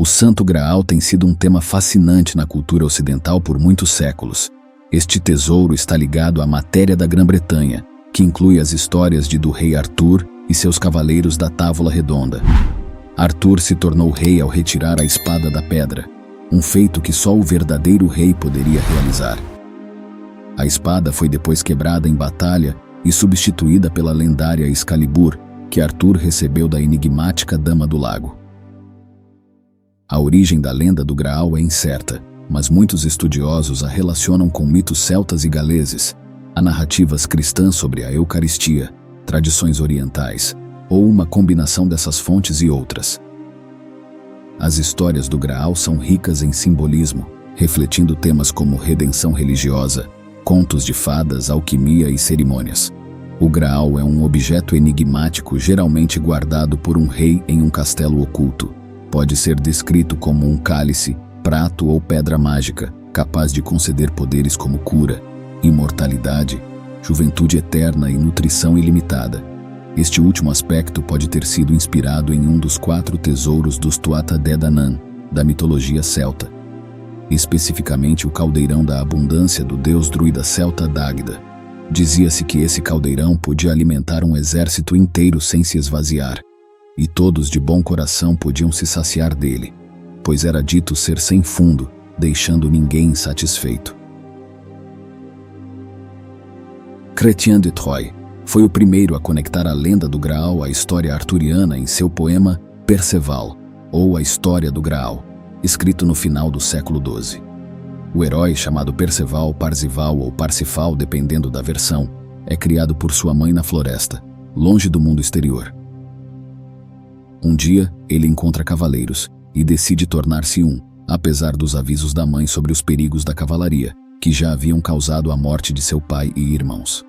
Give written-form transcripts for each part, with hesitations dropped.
Santo Graal tem sido um tema fascinante na cultura ocidental por muitos séculos. Este tesouro está ligado à matéria da Grã-Bretanha, que inclui as histórias do rei Arthur e seus cavaleiros da Távola Redonda. Arthur se tornou rei ao retirar a espada da pedra, um feito que só o verdadeiro rei poderia realizar. A espada foi depois quebrada em batalha e substituída pela lendária Excalibur, que Arthur recebeu da enigmática Dama do Lago. A origem da lenda do Graal é incerta, mas muitos estudiosos a relacionam com mitos celtas e galeses, a narrativas cristãs sobre a Eucaristia, tradições orientais, ou uma combinação dessas fontes e outras. As histórias do Graal são ricas em simbolismo, refletindo temas como redenção religiosa, contos de fadas, alquimia e cerimônias. O Graal é um objeto enigmático geralmente guardado por um rei em um castelo oculto. Pode ser descrito como um cálice, prato ou pedra mágica, capaz de conceder poderes como cura, imortalidade, juventude eterna e nutrição ilimitada. Este último aspecto pode ter sido inspirado em um dos 4 tesouros dos Tuatha Dé Danann, da mitologia celta, especificamente o caldeirão da abundância do deus druida celta Dagda. Dizia-se que esse caldeirão podia alimentar um exército inteiro sem se esvaziar, e todos de bom coração podiam se saciar dele, pois era dito ser sem fundo, deixando ninguém insatisfeito. Chrétien de Troyes foi o primeiro a conectar a lenda do Graal à história arturiana em seu poema Perceval, ou A História do Graal, escrito no final do século XII. O herói, chamado Perceval, Parzival ou Parsifal, dependendo da versão, é criado por sua mãe na floresta, longe do mundo exterior. Um dia, ele encontra cavaleiros e decide tornar-se um, apesar dos avisos da mãe sobre os perigos da cavalaria, que já haviam causado a morte de seu pai e irmãos.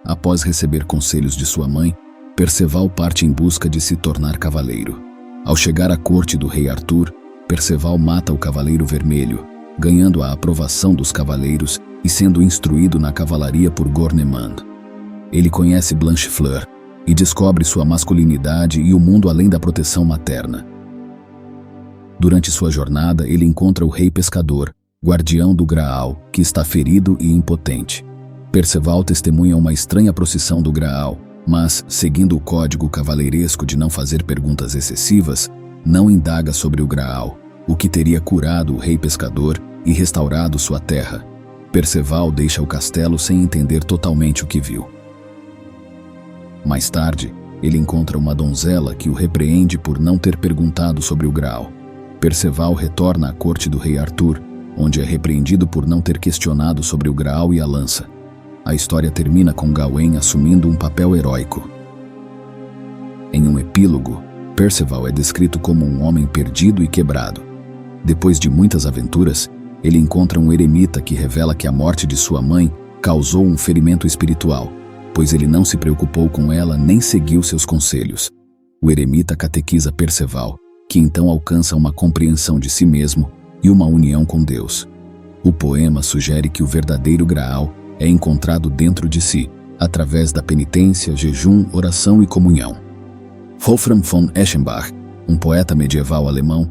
Após receber conselhos de sua mãe, Perceval parte em busca de se tornar cavaleiro. Ao chegar à corte do rei Arthur, Perceval mata o Cavaleiro Vermelho, ganhando a aprovação dos cavaleiros e sendo instruído na cavalaria por Gornemand. Ele conhece Blanchefleur e descobre sua masculinidade e o mundo além da proteção materna. Durante sua jornada, ele encontra o Rei Pescador, guardião do Graal, que está ferido e impotente. Perceval testemunha uma estranha procissão do Graal, mas, seguindo o código cavaleiresco de não fazer perguntas excessivas, não indaga sobre o Graal, o que teria curado o Rei Pescador e restaurado sua terra. Perceval deixa o castelo sem entender totalmente o que viu. Mais tarde, ele encontra uma donzela que o repreende por não ter perguntado sobre o Graal. Perceval retorna à corte do rei Arthur, onde é repreendido por não ter questionado sobre o Graal e a lança. A história termina com Gawain assumindo um papel heróico. Em um epílogo, Perceval é descrito como um homem perdido e quebrado. Depois de muitas aventuras, ele encontra um eremita que revela que a morte de sua mãe causou um ferimento espiritual, pois ele não se preocupou com ela nem seguiu seus conselhos. O eremita catequiza Perceval, que então alcança uma compreensão de si mesmo e uma união com Deus. O poema sugere que o verdadeiro Graal é encontrado dentro de si, através da penitência, jejum, oração e comunhão. Wolfram von Eschenbach, um poeta medieval alemão,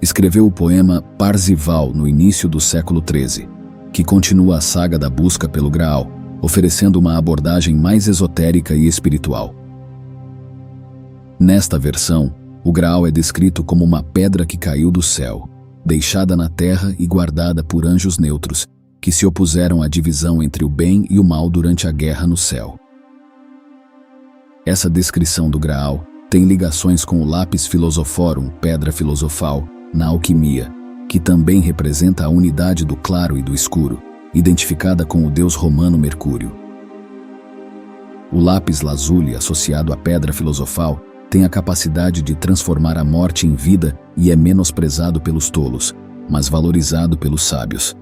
escreveu o poema Parzival no início do século XIII, que continua a saga da busca pelo Graal, oferecendo uma abordagem mais esotérica e espiritual. Nesta versão, o Graal é descrito como uma pedra que caiu do céu, deixada na terra e guardada por anjos neutros, que se opuseram à divisão entre o bem e o mal durante a guerra no céu. Essa descrição do Graal tem ligações com o Lapis Philosophorum, pedra filosofal, na alquimia, que também representa a unidade do claro e do escuro, identificada com o deus romano Mercúrio. O lápis lazuli, associado à pedra filosofal, tem a capacidade de transformar a morte em vida e é menosprezado pelos tolos, mas valorizado pelos sábios.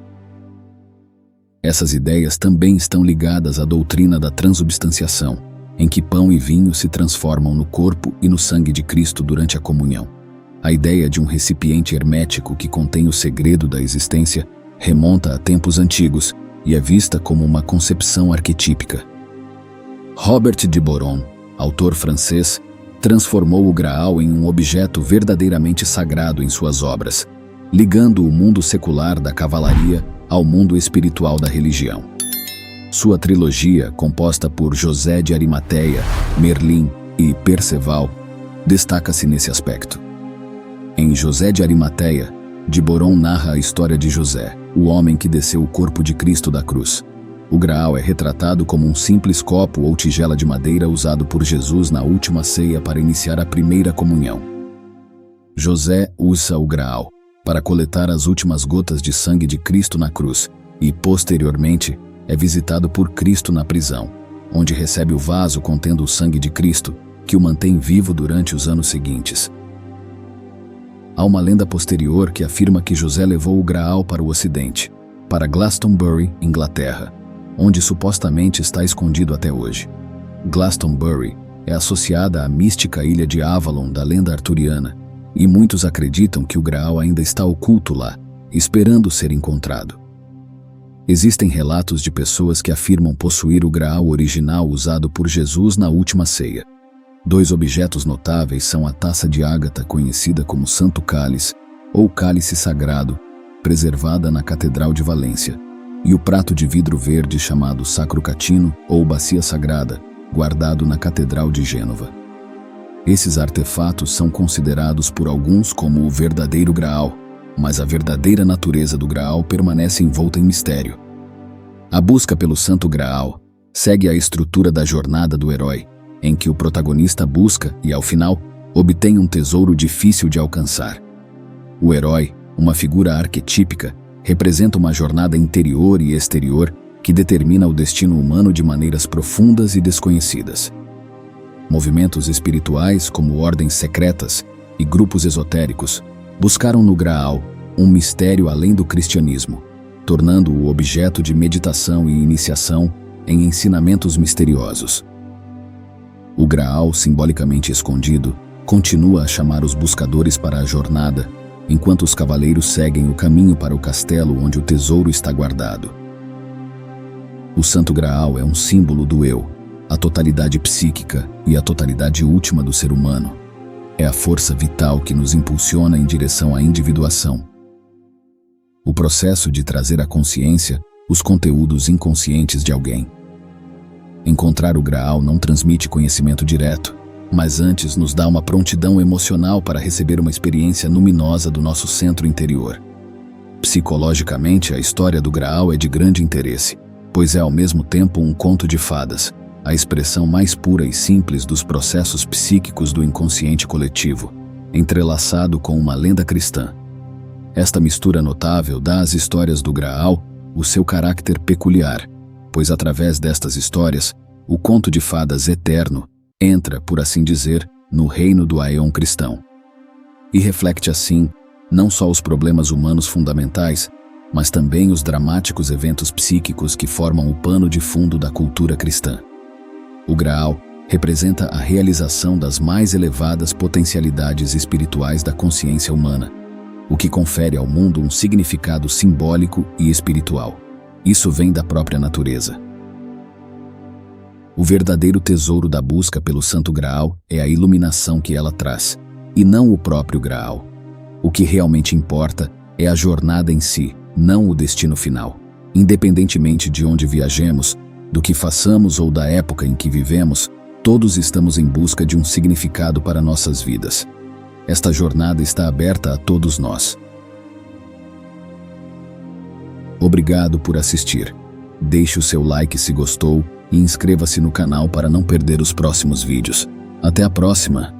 Essas ideias também estão ligadas à doutrina da transubstanciação, em que pão e vinho se transformam no corpo e no sangue de Cristo durante a comunhão. A ideia de um recipiente hermético que contém o segredo da existência remonta a tempos antigos e é vista como uma concepção arquetípica. Robert de Boron, autor francês, transformou o Graal em um objeto verdadeiramente sagrado em suas obras, ligando o mundo secular da cavalaria ao mundo espiritual da religião. Sua trilogia, composta por José de Arimateia, Merlin e Perceval, destaca-se nesse aspecto. Em José de Arimateia, de Boron narra a história de José, o homem que desceu o corpo de Cristo da cruz. O Graal é retratado como um simples copo ou tigela de madeira usado por Jesus na última ceia para iniciar a primeira comunhão. José usa o Graal para coletar as últimas gotas de sangue de Cristo na cruz e, posteriormente, é visitado por Cristo na prisão, onde recebe o vaso contendo o sangue de Cristo, que o mantém vivo durante os anos seguintes. Há uma lenda posterior que afirma que José levou o Graal para o Ocidente, para Glastonbury, Inglaterra, onde supostamente está escondido até hoje. Glastonbury é associada à mística ilha de Avalon da lenda arturiana, e muitos acreditam que o Graal ainda está oculto lá, esperando ser encontrado. Existem relatos de pessoas que afirmam possuir o Graal original usado por Jesus na última ceia. 2 objetos notáveis são a taça de ágata conhecida como Santo Cálice, ou Cálice Sagrado, preservada na Catedral de Valência, e o prato de vidro verde chamado Sacro Catino, ou Bacia Sagrada, guardado na Catedral de Gênova. Esses artefatos são considerados por alguns como o verdadeiro Graal, mas a verdadeira natureza do Graal permanece envolta em mistério. A busca pelo Santo Graal segue a estrutura da jornada do herói, em que o protagonista busca e, ao final, obtém um tesouro difícil de alcançar. O herói, uma figura arquetípica, representa uma jornada interior e exterior que determina o destino humano de maneiras profundas e desconhecidas. Movimentos espirituais, como ordens secretas e grupos esotéricos, buscaram no Graal um mistério além do cristianismo, tornando-o objeto de meditação e iniciação em ensinamentos misteriosos. O Graal, simbolicamente escondido, continua a chamar os buscadores para a jornada, enquanto os cavaleiros seguem o caminho para o castelo onde o tesouro está guardado. O Santo Graal é um símbolo do eu, a totalidade psíquica e a totalidade última do ser humano. É a força vital que nos impulsiona em direção à individuação. O processo de trazer à consciência os conteúdos inconscientes de alguém. Encontrar o Graal não transmite conhecimento direto, mas antes nos dá uma prontidão emocional para receber uma experiência luminosa do nosso centro interior. Psicologicamente, a história do Graal é de grande interesse, pois é ao mesmo tempo um conto de fadas, a expressão mais pura e simples dos processos psíquicos do inconsciente coletivo, entrelaçado com uma lenda cristã. Esta mistura notável dá às histórias do Graal o seu caráter peculiar, pois através destas histórias, o conto de fadas eterno entra, por assim dizer, no reino do aeon cristão. E reflete assim, não só os problemas humanos fundamentais, mas também os dramáticos eventos psíquicos que formam o pano de fundo da cultura cristã. O Graal representa a realização das mais elevadas potencialidades espirituais da consciência humana, o que confere ao mundo um significado simbólico e espiritual. Isso vem da própria natureza. O verdadeiro tesouro da busca pelo Santo Graal é a iluminação que ela traz, e não o próprio Graal. O que realmente importa é a jornada em si, não o destino final. Independentemente de onde viajemos, do que façamos ou da época em que vivemos, todos estamos em busca de um significado para nossas vidas. Esta jornada está aberta a todos nós. Obrigado por assistir. Deixe o seu like se gostou e inscreva-se no canal para não perder os próximos vídeos. Até a próxima!